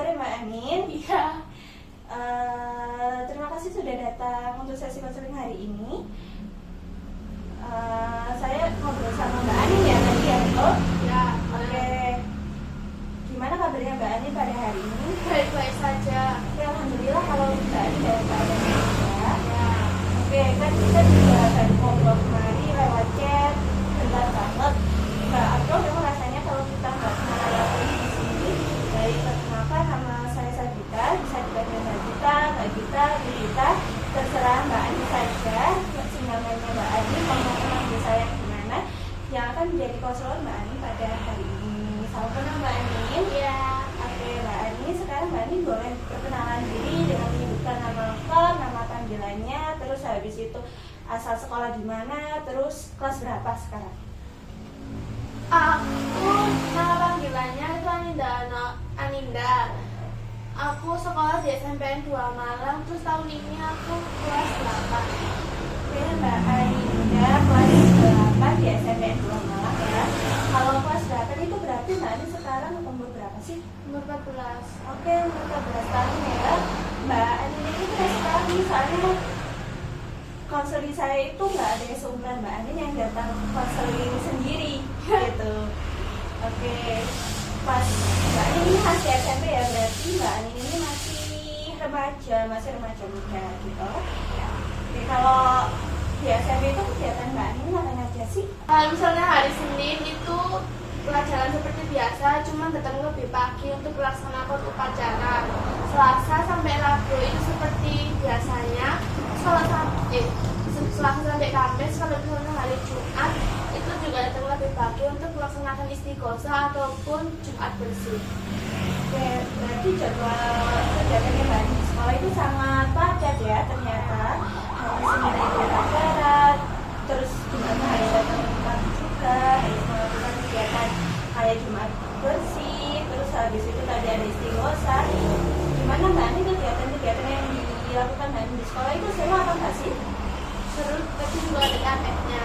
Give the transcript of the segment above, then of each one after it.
sore Mbak Anin. Iya. Terima kasih sudah datang untuk sesi konseling hari ini. Saya ngobrol sama Mbak Anin ya tadi ya, betul? Ya. Oke. Gimana kabarnya Mbak Anin pada hari ini? Baik-baik saja. Oke, alhamdulillah kalau Mbak Anin dalam keadaan sehat. Ya. Oke, kan kita juga baru ngobrol kemarin lewat chat, bentar banget. Mbak Abdul memang rasanya kalau kita nggak kenal lagi di sini, baik perkenalkan nama saya Sabita, bisa dipanggil Mbak Gita, terserah Mbak Ani saja, singgahannya Mbak Ani, mau memanggil saya gimana, yang akan menjadi konselor Mbak Ani pada hari ini. Salam kenal Mbak Ani. Iya. Oke Mbak Ani, sekarang Mbak Ani boleh perkenalan diri dengan menyebutkan nama lengkap, nama panggilannya, terus habis itu asal sekolah di mana, terus kelas berapa sekarang? Aku nama panggilannya itu Aninda. Aku sekolah di SMPN 2 Malang, terus tahun ini aku kelas 8. Oke Mbak Aninda, kelas 8 di SMPN 2 Malang ya. Kalau kelas 8 itu berarti Mbak Ani sekarang umur berapa sih? Umur 14. Oke, umur 14 tahun ya. Mbak Ani ini keren sekali, soalnya konseling saya itu nggak ada yang seumuran Mbak Ani yang datang konseling sendiri gitu. Oke, pas Mbak Ani ini masih SMP ya, berarti Mbak Ani ini masih remaja muda gitu. Oke, kalau di SMP itu kegiatan Mbak Ani ngapain aja sih? Misalnya hari Senin itu pelajaran seperti biasa, cuma datang lebih pagi untuk melaksanakan upacara. Selasa sampai Rabu itu seperti biasanya. Selasa sampai Kamis, kalau misalnya hari Jumat itu juga datang lebih pagi untuk melaksanakan istighosah ataupun Jumat bersih. Oke, berarti jadwal kegiatannya Mbak Ani di sekolah itu sangat padat ya ternyata. Hari Senin ada upacara, terus gimana hari datang pagi juga, harus melakukan kegiatan kayak Jumat bersih, terus habis itu tadi ada istighosah. Gimana Mbak Ani kegiatan-kegiatan yang dilakukan Mbak Ani di sekolah itu seru apa enggak sih? Seru, tapi juga ada capeknya.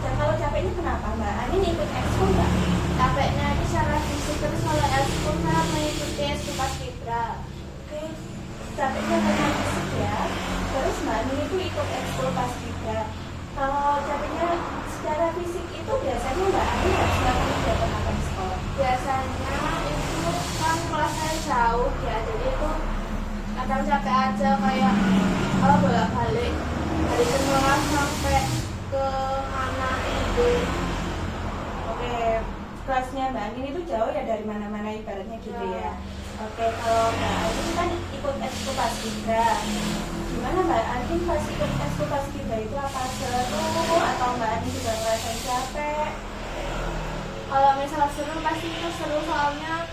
Dan kalau capeknya kenapa Mbak Ani ikut ekskul nggak? Capeknya itu secara fisik, terus kalau ekskul saya mengikuti ekskul paskibra. Oke, capeknya karena fisik ya. Terus Mbak Ani itu ikut ekskul paskibra. Kalau capeknya secara fisik itu biasanya Mbak Ani harus melakukan kegiatan apa di sekolah? Biasanya itu kan kelasnya jauh ya, jadi itu kadang capek aja, kayak kalau bolak-balik dari sekolah sampai ke mana itu. Oke, kelasnya Mbak Ani itu jauh ya dari mana-mana ibaratnya gitu ya. Oke, kalau Mbak Ani kan ikut ekskul paskibra. Gimana Mbak Ani pas ikut ekskul paskibra itu apa seru atau Mbak Ani juga ngerasain capek? Kalau misalnya seru pasti itu seru, soalnya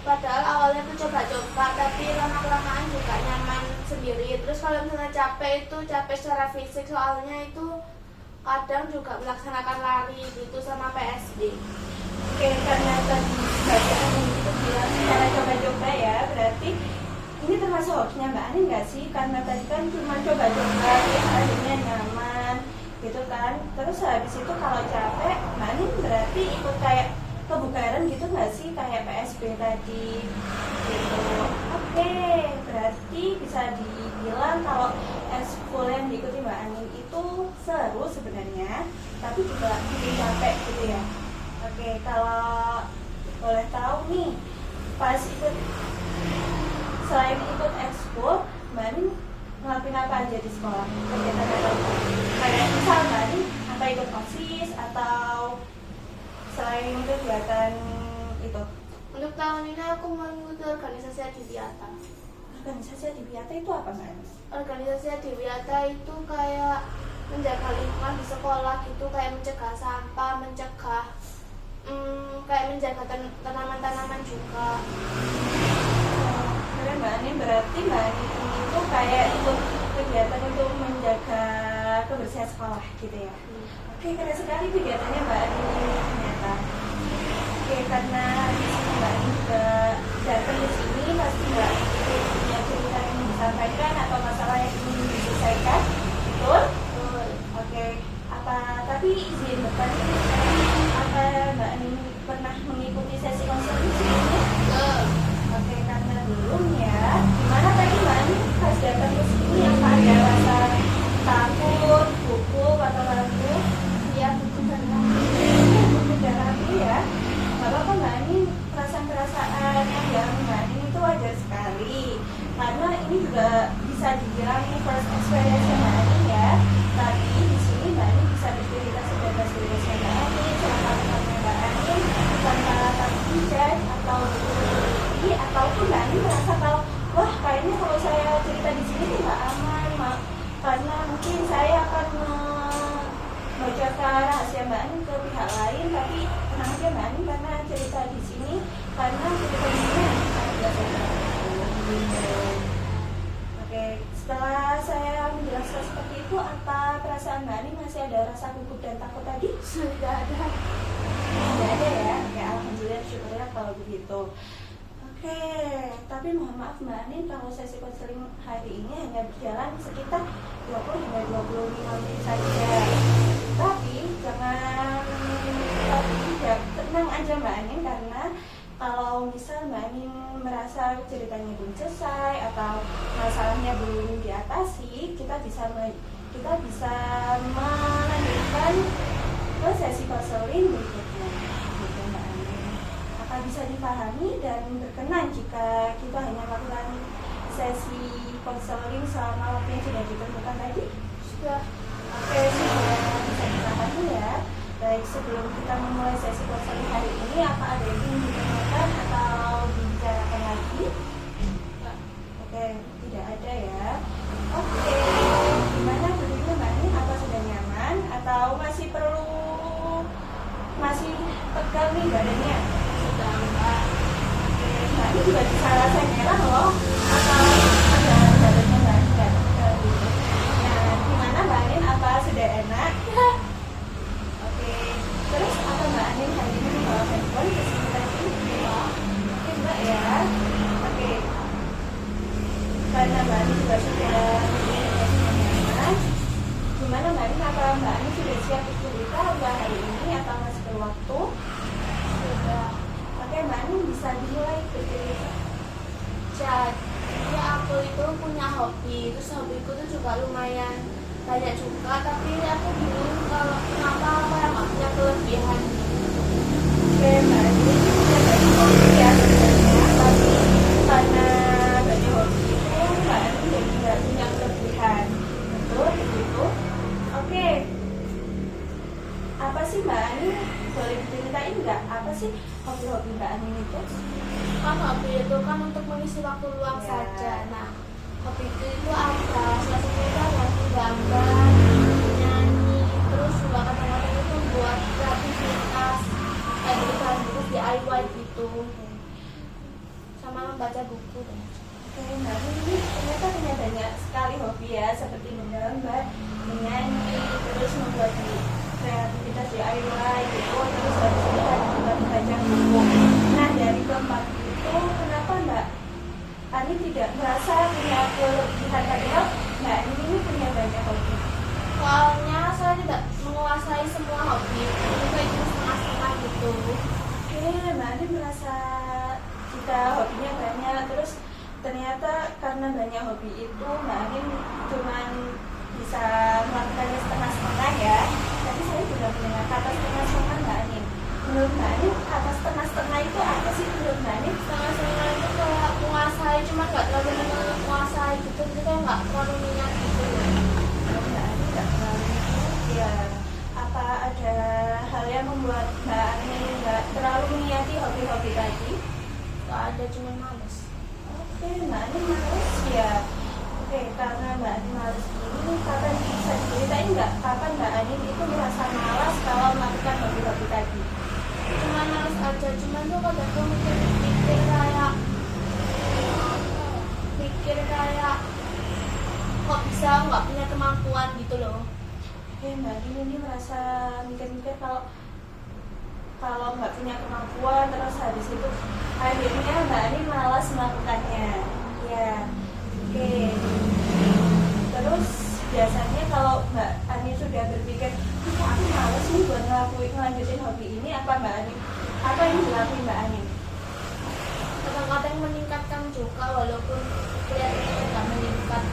padahal awalnya tuh coba-coba, tapi lama-kelamaan juga nyaman sendiri. Terus kalau misalnya capek itu capek secara fisik, soalnya itu kadang juga melaksanakan lari gitu sama PSD. Oke, karena tadi Mbak Ani itu bilang secara coba-coba ya, berarti ini termasuk hobinya Mbak Ani nggak sih? Karena tadi kan cuma coba-coba, terus akhirnya nyaman gitu kan. Terus habis itu kalau capek, Mbak Ani berarti ikut kayak kebugaran gitu nggak sih? Kayak PSB tadi gitu. Oke, berarti bisa dibilang kalau ekskul yang diikuti Mbak Ani itu seru sebenarnya, tapi juga bikin capek gitu ya. Oke, kalau boleh tahu nih, pas ikut selain ikut ekskul, Mbak Ani ngelakuin apa aja di sekolah? Kegiatan apa? Kayak misal Mbak Ani apa ikut OSIS atau selain kegiatan itu? Untuk tahun ini aku mengikuti organisasi Adiwiyata. Organisasi Adiwiyata itu apa Mbak Ani? Organisasi Adiwiyata itu kayak menjaga lingkungan di sekolah gitu, kayak mencegah sampah, kayak menjaga tanaman-tanaman juga. Karena Mbak Ani berarti Mbak Ani itu kayak ikut kegiatan untuk menjaga kebersihan sekolah gitu ya. Oke, keren sekali kegiatannya Mbak Ani ternyata. Oke, karena di sini Mbak Ani juga datang di sini pasti Mbak Ani punya cerita yang ingin disampaikan atau masalah yang ingin diselesaikan, betul? Oke, tapi izin bertanya, apa Mbak Ani pernah mengikuti sesi konseling sebelumnya? Oke, karena yang Mbak Anin itu wajar sekali, karena ini juga bisa dibilang first experience Mbak Anin ya. Tapi di sini Mbak Anin bisa bercerita sebebas bebasnya Mbak Anin, selama-lamanya Mbak Anin, tanpa takut judge atau dibully, ataupun Mbak Anin merasa kalau wah kayaknya kalau saya cerita di sini tuh nggak aman, karena mungkin saya akan bocorkan rahasia Mbak Anin ke pihak lain. Tapi tenang aja Mbak Anin, karena cerita di sini, karena cerita di sini sangat biasa. Oke, setelah saya menjelaskan seperti itu, apa perasaan Mbak Anin? Masih ada rasa gugup dan takut tadi? Sudah ada. Tidak ada ya? Oke, alhamdulillah, syukurnya kalau begitu. Oke, tapi mohon maaf Mbak Anin, kalau sesi konseling hari ini hanya berjalan sekitar 20 hingga 25 menit saja. Tapi tenang aja Mbak Anin, karena kalau misal Mbak Anin merasa ceritanya belum selesai atau masalahnya belum diatasi, kita bisa melanjutkan ke sesi konseling berikutnya. Gitu Mbak Anin. Apa bisa dipahami dan berkenan jika kita hanya melakukan sesi konseling selama waktu yang sudah ditentukan tadi? Sudah. Oke, sudah bisa dipahami ya. Baik, sebelum kita memulai sesi konseling hari ini, apa ada yang ingin ditanyakan atau dibicarakan lagi? Oke, tidak ada ya. Oke, gimana duduknya Mbak Anin? Apa sudah nyaman atau masih tegang nih badannya? Sudah Mbak. Oke, Mbak Anin juga bisa rasa merah loh. Atau ada badannya Mbak Anin nggak tegang gitu? Nah, gimana Mbak Anin? Apa sudah enak? Oke, terus apa Mbak Anin hari ini membawa handphone ke sini tadi? Oke Mbak ya. Oke, karena Mbak Anin juga sudah nyaman, gimana Mbak Anin? Apa Mbak Anin sudah siap bercerita buat hari ini atau masih berwaktu? Sudah. Oke Mbak Anin, bisa dimulai bercerita. Jadi aku itu punya hobi, terus hobiku itu juga lumayan banyak juga, tapi aku bingung kalau kenapa aku yang nggak punya kelebihan. Oke Mbak Anin punya banyak hobi ya sebenarnya, tapi karena banyak hobi itu Mbak Anin jadi nggak punya kelebihan. Betul begitu. Oke, apa sih Mbak Anin? Boleh diceritain nggak apa sih hobi-hobi Mbak Anin itu? Kan hobi itu kan untuk mengisi waktu luang Ya. saja. Nah, hobiku itu ada salah satunya itu ada gambar, nyanyi, terus juga kadang-kadang itu buat kreativitas kayak bungkus DIY gitu, sama membaca buku deh. Oke, Mbak Anin ini ternyata punya banyak sekali hobi ya, seperti menggambar, menyanyi, terus membuat kreativitas DIY gitu, terus habis itu ada juga membaca buku. Nah, dari keempat itu kenapa Mbak Anin tidak merasa punya kelebihan, padahal Mbak Anin ini punya banyak hobi? Soalnya saya tidak menguasai semua hobi, itu kayak cuma setengah-setengah gitu. Oke, Mbak Anin merasa jika hobinya banyak, terus ternyata karena banyak hobi itu Mbak Anin cuma bisa melakukannya setengah-setengah ya. Tapi saya juga mendengar kata setengah-setengah Mbak Anin. Menurut Mbak Anin, kata setengah-setengah itu apa sih menurut Mbak Anin? Setengah-setengah itu kayak menguasai, cuma nggak terlalu menguasai gitu, jadi kayak nggak terlalu minat gitu. Mbak Anin nggak terlalu ya. Apa ada hal yang membuat Mbak Anin nggak terlalu minati hobi-hobi tadi? Nggak ada, cuma males. Oke, Mbak Anin males ya. Oke, karena Mbak Anin males ini, kapan bisa diceritain nggak kapan Mbak Anin itu merasa malas kalau melakukan hobi-hobi tadi? Cuma males aja, cuman tuh kadang tuh mikir kayak kok bisa nggak punya kemampuan gitu loh. Oke, Mbak Anin ini merasa mikir-mikir kalau nggak punya kemampuan, terus habis itu akhirnya Mbak Anin malas melakukannya ya. Oke, terus biasanya kalau Mbak Anin sudah berpikir kok aku malas nih buat ngelanjutin hobi ini, apa Mbak Anin, apa yang dilakuin Mbak Anin? Kadang-kadang meningkatkan juga walaupun kelihatannya nggak meningkat.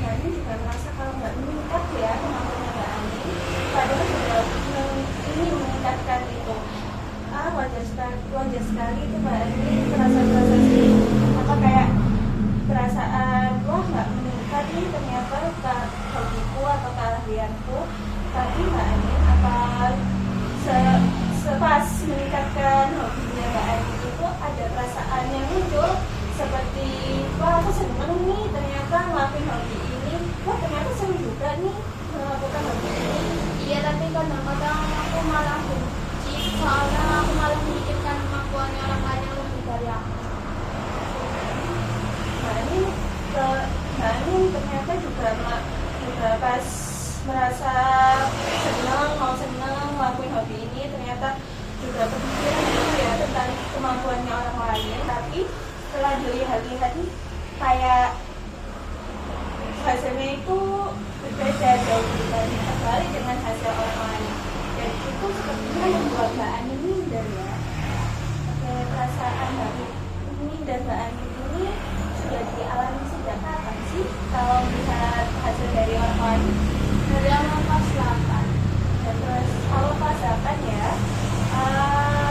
Mbak Anin juga merasa kalau nggak meningkat ya kemampuannya Mbak Anin, padahal sudah ini meningkatkan itu. Wajar sekali itu Mbak Anin merasa perasaan yang muncul seperti wah aku seneng nih ternyata ngelakuin hobi ini, wah ternyata seru juga nih melakukan hobi ini. Iya, tapi kadang-kadang aku malah benci soalnya aku malah memikirkan kemampuannya orang lain yang lebih dari aku. Mbak Anin ternyata juga pas merasa seneng ngelakuin hobi ini ternyata juga kepikiran gitu ya tentang kemampuannya orang lain, tapi setelah dilihat-lihat nih kayak hasilnya itu berbeda jauh terbalik dengan hasil orang lain, dan itu sepertinya membuat Mbak Anin minder ya. Oke, perasaan Mbak Anin ini dan Mbak Anin ini sudah dialami sejak kapan sih kalau melihat hasil dari orang lain? Dari awal kelas 8. Dan terus kalau kelas 8 ya,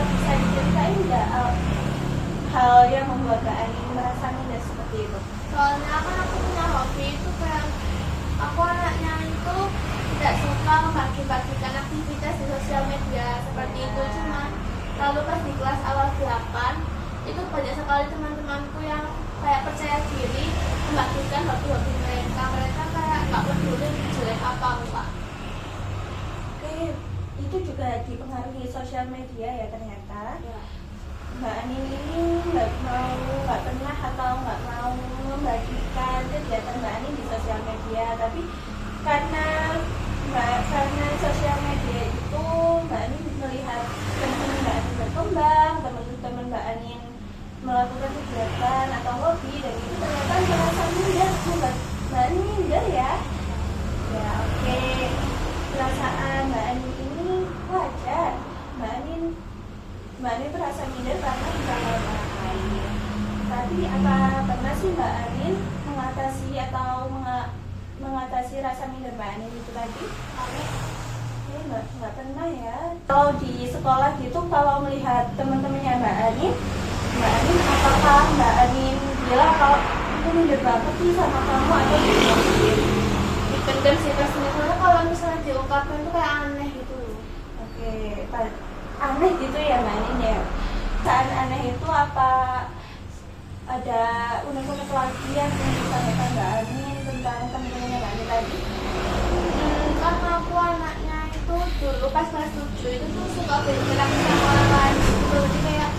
bisa diceritain nggak hal yang membuat Mbak Anin merasa minder seperti itu? Soalnya kan aku punya hobi itu kayak aku anaknya itu tidak suka membagi-bagikan aktivitas di sosial media seperti itu, cuma lalu pas di kelas awal 8 itu banyak sekali teman-temanku yang kayak percaya diri membagikan hobi-hobi mereka kayak nggak peduli jelek apa enggak. Oke, itu juga dipengaruhi sosial media ya ternyata. Ya. Mbak Anin ini nggak pernah atau nggak mau membagikan kegiatan Mbak Anin di sosial media, tapi karena sosial media itu Mbak Anin melihat teman-teman Mbak Anin berkembang, teman-teman Mbak Anin melakukan kegiatan atau hobi, dan itu ternyata merasa minder, membuat Mbak Anin minder ya. Ya oke, perasaan Mbak Anin ini wajar. Mbak Anin merasa minder karena dibangun orang lain. Tapi apa pernah sih Mbak Anin mengatasi rasa minder Mbak Anin itu tadi? Nggak pernah ya. Kalau di sekolah gitu, kalau melihat teman-temannya Mbak Anin, apakah Mbak Anin bilang kalau aku minder banget sih sama kamu atau gimana sendiri? Dipendam sih pastinya, soalnya kalau misalnya diungkapkan itu kayak aneh gitu. Oke, aneh gitu ya Mbak Anin ya. Saat aneh itu apa ada unek-unek lagi yang disampaikan Mbak Anin tentang teman-temannya Mbak Anin tadi? Karena aku anaknya itu dulu pas kelas 7 itu tuh suka berinteraksi sama orang lain gitu, jadi kayak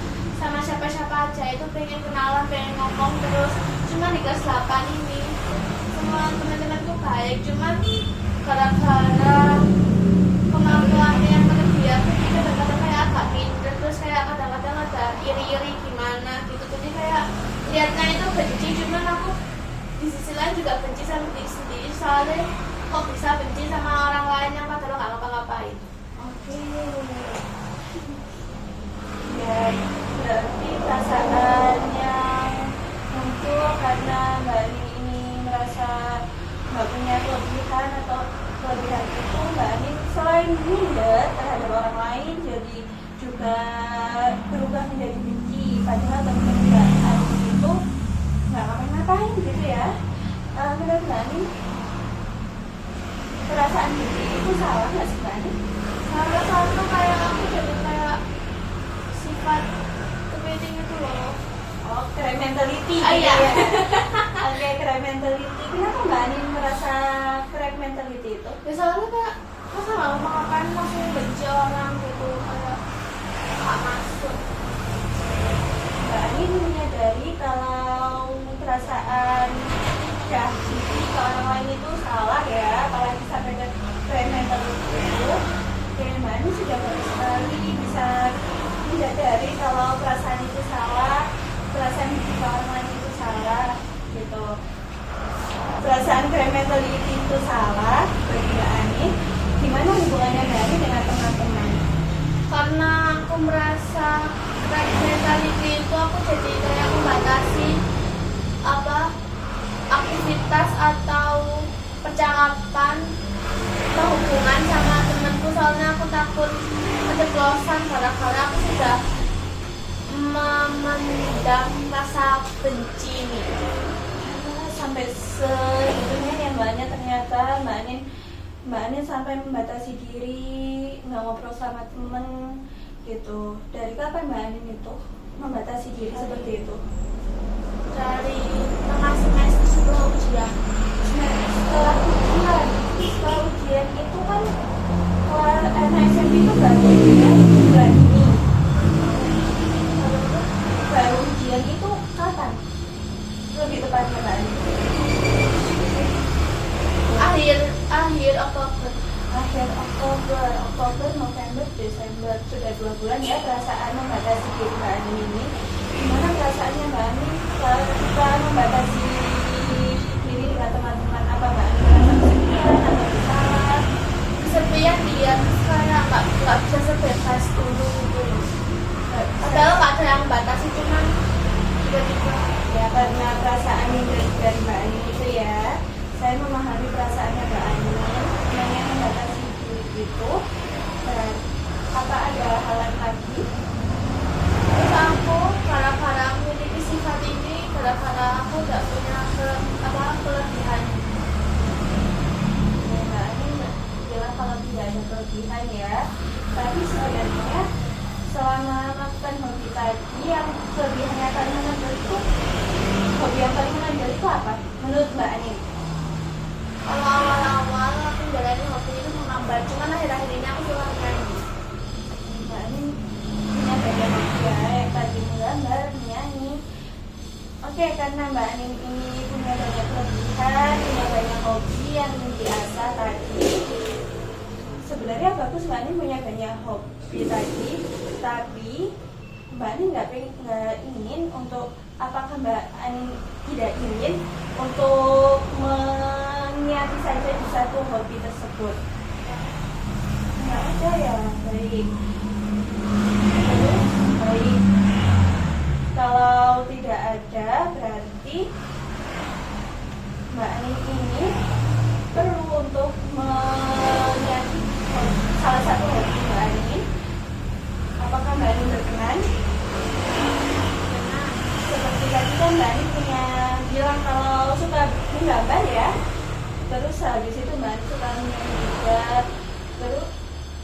sama siapa-siapa aja itu pengen kenalan, pengen ngomong terus. Cuma di kelas 8 ini semua teman-temanku baik, cuman gara-gara kemampuannya yang berlebihan jadi kadang-kadang kayak agak minder, terus kayak kadang-kadang ada iri-iri gimana gitu, jadi kayak lihatnya itu benci, cuman aku di sisi lain juga benci sama diri sendiri, soalnya kok bisa benci sama orang lain yang padahal nggak ngapa-ngapain. Oke. Ya, berarti perasaan yang muncul karena Mbak Anin ini merasa nggak punya kelebihan atau kelebihan itu, Mbak Anin selain minder terhadap orang lain, jadi juga berubah menjadi benci. Padahal teman-teman Mbak Anin itu nggak ngapain-ngapain gitu ya. Menurut Mbak Anin, perasaan benci itu salah nggak sih Mbak Anin? Salah, soalnya kayak aku jadi kayak sifat kepenting itu loh. Oh, crime mentality Ah, gitu iya. ya. Oke, crime mentality. Kenapa Mbak Anin merasa crime mentality itu? Ya soalnya kayak masa nggak ngapa-ngapain langsung benci orang gitu, kayak nggak masuk. Mbak Anin menyadari kalau perasaan benci ke orang lain itu salah ya, apalagi sampai ke crime mentality itu. Oke, Mbak Anin sudah bagus sekali bisa menyadari kalau perasaan itu salah, perasaan benci ke orang lain itu salah gitu. Perasaan crime mentality itu salah bagi Mbak Anin. Gimana hubungannya Mbak Anin dengan teman-teman? Karena aku merasa crime mentality itu aku jadi kayak membatasi aktivitas atau percakapan atau hubungan sama temanku, soalnya aku takut keceplosan gara-gara aku sudah memendam rasa benci ini. Sampai segitunya ya Mbak Anin, ternyata Mbak Anin sampai membatasi diri, nggak ngobrol sama temen gitu. Dari kapan Mbak Anin itu membatasi diri seperti itu? Dari tengah semester sebelum ujian. Setelah ujian itu kan anak SMP itu baru ujian bulan ini. Baru ujian itu kapan? Lebih tepatnya Mbak Ani? Akhir Oktober. Akhir Oktober, November, Desember, sudah 2 bulan ya perasaan membatasi diri Mbak Ani ini. Gimana perasaannya Mbak Ani ketika membatasi diri dengan teman-teman? Apa Mbak Ani merasa kesepian atau bersalah? Kesepian dia kayak nggak bisa sebebas dulu gitu. Padahal nggak ada yang batasi, cuman tiba-tiba. Ya karena perasaan yang dari Mbak Ani itu ya, saya memahami perasaannya Mbak Ani yang membatasi diri itu. Dan apa ada halan lagi? Terus aku gara-gara memiliki sifat ini, gara-gara aku nggak punya kelebihan. Ya, Mbak Ani bilang kalau tidak ada kelebihan ya. Tapi sebenarnya selama melakukan hobi tadi, yang kelebihannya paling menonjol itu, hobi yang paling menonjol itu apa? Menurut Mbak Ani? Kalau awal-awal aku jalani hobi itu menggambar, cuman akhir-akhir ini aku suka menyanyi. Mbak Ani punya banyak hobi ya, yang tadi menggambar, menyanyi. Oke, karena Mbak Ani ini punya banyak kelebihan, punya banyak hobi yang diasah tadi. Sebenarnya bagus Mbak Ani punya banyak hobi tadi, tapi Mbak Ani nggak ingin untuk, apakah Mbak Ani tidak ingin untuk meniati saja di satu hobi tersebut? Nggak ada ya, baik. Terus, baik. Kalau tidak ada, berarti Mbak Ani ini perlu untuk meniati salah satu hobi Mbak Ani. Apakah Mbak Ani berkenan? Karena seperti tadi kan Mbak Ani punya bilang kalau suka menggambar ya. Terus habis itu Mbak Ani suka menyanyi juga. Terus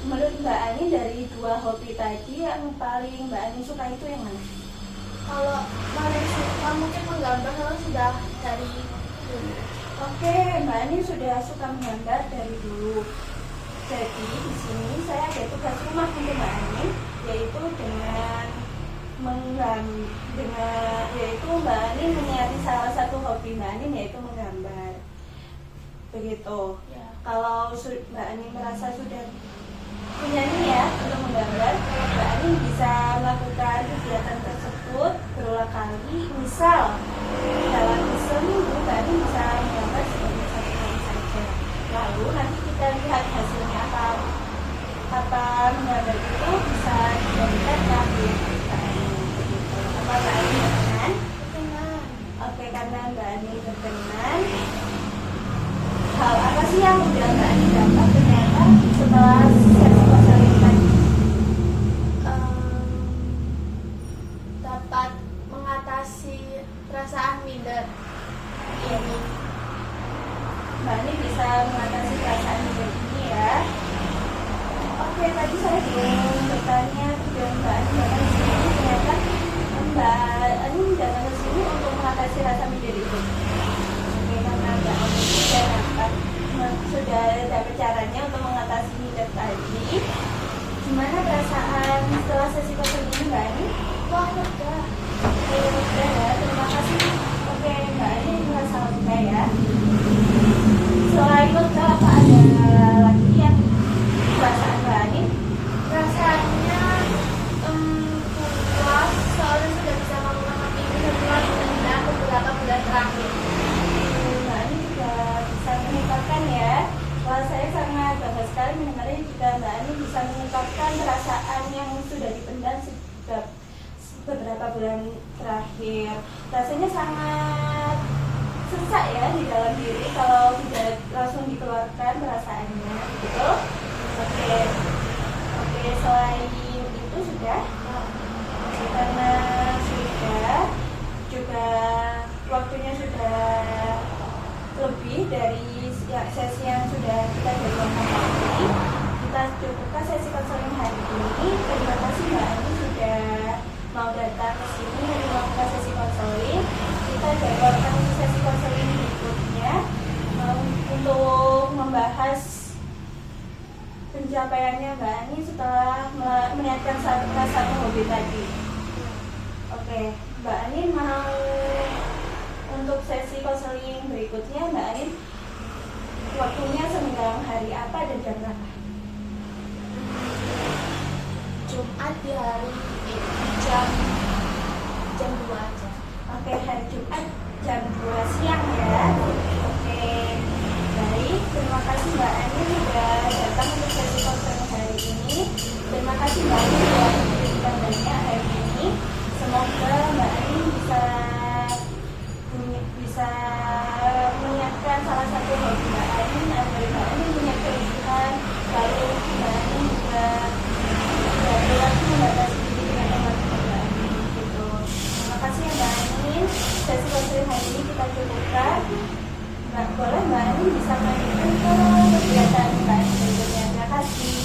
menurut Mbak Ani dari 2 hobi tadi yang paling Mbak Ani suka itu yang mana? Kalau paling suka mungkin menggambar, kalau sudah dari dulu. Oke, Mbak Ani sudah suka menggambar dari dulu. Jadi di sini saya ada tugas rumah untuk Mbak Ani, yaitu yaitu Mbak Ani meniati salah satu hobi Mbak Ani, yaitu menggambar. Begitu. Ya. Kalau Mbak Ani merasa sudah punya niat untuk menggambar, Mbak Ani bisa melakukan kegiatan tersebut berulang kali. Misal dalam seminggu Mbak Ani bisa menggambar sebanyak 1 kali saja. Lalu nanti kita lihat hasilnya apa menggambar itu bisa dijadikan terakhir Mbak Ani. Begitu. Apa Mbak Ani berkenan? Berkenan. Oke, karena Mbak Ani berkenan, hal apa sih yang udah Mbak Ani dapat ternyata setelah sesi konseling tadi? Dapat mengatasi perasaan minder ini. Mbak Ani bisa mengatasi perasaan minder ini ya. Oke, tadi saya belum bertanya tujuan Mbak Ani datang ke sini. Ternyata Mbak Ani datang ke sini untuk mengatasi rasa minder itu. Oke, karena Mbak Ani sudah dapat caranya untuk mengatasi minder tadi. Gimana perasaan setelah sesi konseling ini Mbak Ani? Wah, lega. Oke, ya, terima kasih. Oke, Mbak Ani merasa lega ya. Selain lega, apa ada lagi yang perasaan Mbak Ani? Perasaannya puas, soalnya sudah bisa melakukan hobi ini setelah menunda beberapa bulan terakhir. Mbak Ani juga bisa mengungkapkan ya. Wah, saya sangat bangga sekali mendengarnya jika Mbak Ani bisa mengungkapkan perasaan yang sudah dipendam sejak beberapa bulan terakhir. Rasanya sangat sesak ya di dalam diri kalau tidak langsung dikeluarkan perasaannya, betul? Oke, selain itu sudah, karena sudah juga waktunya sudah lebih dari sesi yang sudah kita jadwalkan tadi. Kita cukupkan sesi konseling hari ini. Terima kasih Mbak Ani sudah mau datang ke sini dan melakukan sesi konseling, kita jadwalkan sesi konseling berikutnya untuk membahas pencapaiannya Mbak Ani setelah meniatkan satu hobi tadi. Oke, Mbak Ani mau untuk sesi konseling berikutnya, Mbak Ani waktunya senggang hari apa dan jam berapa? Jumat di hari jam 2 aja. Oke, hari Jumat jam 2 siang ya. Oke, baik. Terima kasih Mbak Ani sudah datang untuk sesi konseling hari ini. Terima kasih Mbak Ani sudah memberikan banyak hari ini. Semoga Mbak Ani bisa menyiapkan salah satu hobi Mbak Ani agar Mbak Ani punya kelebihan, lalu Mbak Ani juga berlaku membatasi diri dengan teman-teman Mbak Ani gitu. Terima kasih ya Mbak Ani. Sesi konseling hari ini kita cukupkan. Boleh Mbak Ani bisa melanjutkan ke kegiatan Mbak Ani berikutnya. Terima kasih.